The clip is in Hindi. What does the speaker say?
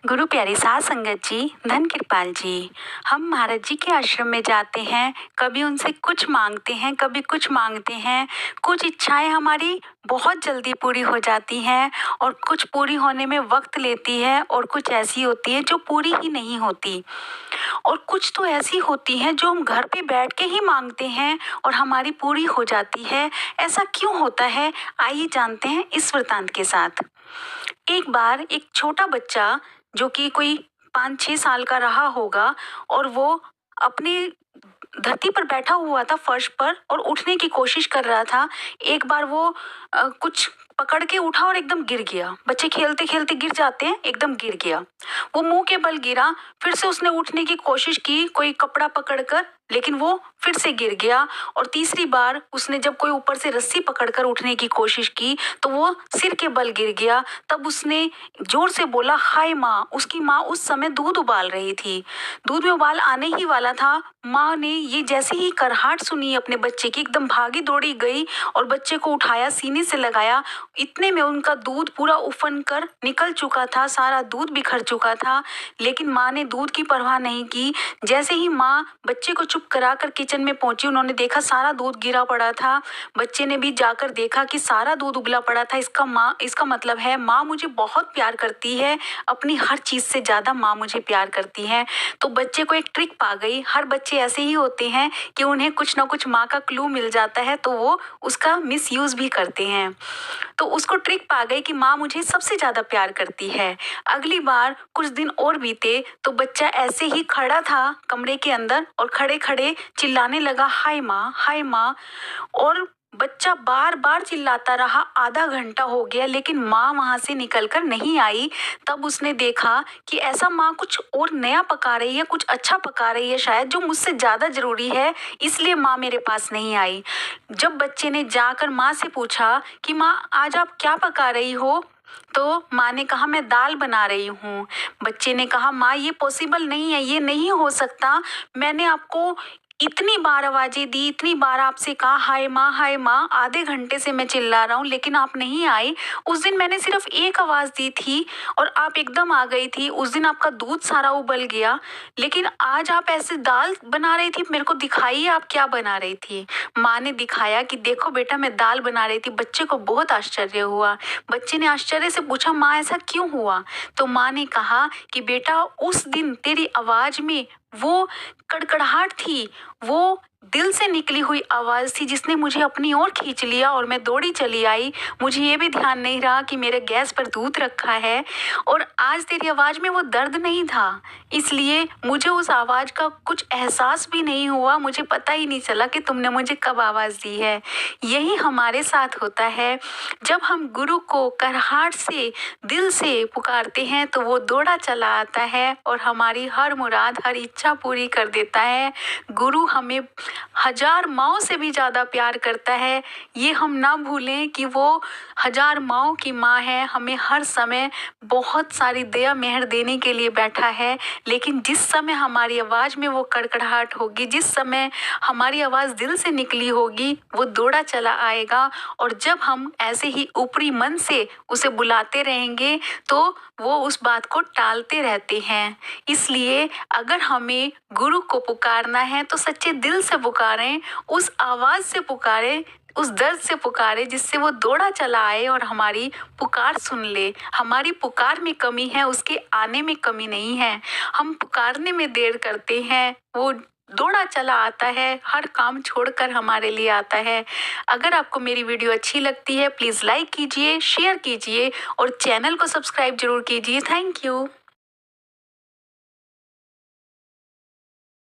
गुरु प्यारी साध संगत जी, धन कृपाल जी, हम महाराज जी के आश्रम में जाते हैं, कभी उनसे कुछ मांगते हैं, कभी कुछ मांगते हैं। कुछ इच्छाएं हमारी बहुत जल्दी पूरी हो जाती हैं और कुछ पूरी होने में वक्त लेती है और कुछ ऐसी होती है जो पूरी ही नहीं होती। और कुछ तो ऐसी होती हैं जो हम घर पे बैठ के ही मांगते हैं और हमारी पूरी हो जाती है। ऐसा क्यों होता है? आइए जानते हैं इस वृतांत के साथ। एक बार एक छोटा बच्चा जो कि कोई 5-6 साल का रहा होगा और वो अपनी धरती पर बैठा हुआ था फर्श पर और उठने की कोशिश कर रहा था। एक बार वो कुछ पकड़ के उठा और एकदम गिर गया। बच्चे खेलते खेलते गिर जाते हैं, एकदम गिर गया। वो मुंह के बल गिरा। फिर से उसने उठने की कोशिश की कोई कपड़ा पकड़कर, लेकिन वो फिर से गिर गया। और तीसरी बार उसने जब कोई ऊपर से रस्सी पकड़कर उठने की कोशिश की तो वो सिर के बल गिर गया। तब उसने जोर से बोला, हाय माँ। उसकी माँ उस समय दूध उबाल रही थी। दूध में उबाल आने ही वाला था। माँ ने ये जैसे ही करहाट सुनी अपने बच्चे की, एकदम भागी दौड़ी गई और बच्चे को उठाया, सीने से लगाया। इतने में उनका दूध पूरा उफन कर निकल चुका था, सारा दूध बिखर चुका था। लेकिन माँ ने दूध की परवाह नहीं की। जैसे ही माँ बच्चे को चुप कराकर किचन में पहुंची, उन्होंने देखा सारा दूध गिरा पड़ा था। बच्चे ने भी जाकर देखा कि सारा दूध उबला पड़ा था। इसका मतलब है माँ मुझे बहुत प्यार करती है, अपनी हर चीज से ज्यादा माँ मुझे प्यार करती है। तो बच्चे को एक ट्रिक पा गई। हर बच्चे ऐसे ही होते हैं कि उन्हें कुछ ना कुछ माँ का क्लू मिल जाता है तो वो उसका मिस यूज भी करते हैं। तो उसको ट्रिक पा गई कि माँ मुझे सबसे ज्यादा प्यार करती है। अगली बार कुछ दिन और बीते तो बच्चा ऐसे ही खड़ा था कमरे के अंदर और खड़े खड़े चिल्लाने लगा, हाय माँ, हाय माँ। और बच्चा बार बार चिल्लाता रहा। आधा घंटा हो गया लेकिन माँ वहां से निकलकर नहीं आई। तब उसने देखा कि ऐसा माँ कुछ और नया पका रही है, कुछ अच्छा पका रही है शायद, जो मुझसे ज्यादा जरूरी है, इसलिए माँ मेरे पास नहीं आई। जब बच्चे ने जाकर माँ से पूछा कि माँ आज आप क्या पका रही हो, तो माँ ने कहा मैं दाल बना रही हूँ। बच्चे ने कहा माँ ये पॉसिबल नहीं है, ये नहीं हो सकता। मैंने आपको इतनी बार आवाजें दी, इतनी बार आपसे कहा हाय माँ, हाय माँ। आधे घंटे से मैं चिल्ला रहा हूँ लेकिन आप नहीं आई। उस दिन मैंने सिर्फ एक आवाज दी थी और आप एकदम आ गई थी। उस दिन आपका दूध सारा उबल गया, लेकिन आज आप ऐसे दाल बना रही थी। मेरे को दिखाइए आप क्या बना रही थी। माँ ने दिखाया कि देखो बेटा मैं दाल बना रही थी। बच्चे को बहुत आश्चर्य हुआ। बच्चे ने आश्चर्य से पूछा माँ ऐसा क्यों हुआ? तो माँ ने कहा कि बेटा उस दिन तेरी आवाज में वो कड़कड़ाहट थी, वो दिल से निकली हुई आवाज थी जिसने मुझे अपनी ओर खींच लिया और मैं दौड़ी चली आई। मुझे ये भी ध्यान नहीं रहा कि मेरे गैस पर दूध रखा है। और आज तेरी आवाज में वो दर्द नहीं था, इसलिए मुझे उस आवाज का कुछ एहसास भी नहीं हुआ। मुझे पता ही नहीं चला कि तुमने मुझे कब आवाज दी है। यही हमारे साथ होता है। जब हम गुरु को करहाट से, दिल से पुकारते हैं तो वो दौड़ा चला आता है और हमारी हर मुराद, हर इच्छा पूरी कर देता है। गुरु हमें हजार माँओं से भी ज्यादा प्यार करता है। ये हम ना भूलें कि वो हजार माँओं की माँ है, हमें हर समय बहुत सारी दया मेहर देने के लिए बैठा है। लेकिन जिस समय हमारी आवाज में वो कड़कड़ाहट होगी, जिस समय हमारी आवाज दिल से निकली होगी, वो दौड़ा चला आएगा। और जब हम ऐसे ही ऊपरी मन से उसे बुलाते रहेंगे तो वो उस बात को टालते रहते हैं। इसलिए अगर हमें गुरु को पुकारना है तो सच्चे दिल से पुकारें, उस आवाज से पुकारें, उस दर्द से पुकारे जिससे वो दौड़ा चला आए और हमारी पुकार सुन ले। हमारी पुकार में कमी है, उसके आने में कमी नहीं है। हम पुकारने में देर करते हैं, वो दौड़ा चला आता है, हर काम छोड़कर हमारे लिए आता है। अगर आपको मेरी वीडियो अच्छी लगती है प्लीज़ लाइक कीजिए, शेयर कीजिए और चैनल को सब्सक्राइब जरूर कीजिए। Thank you.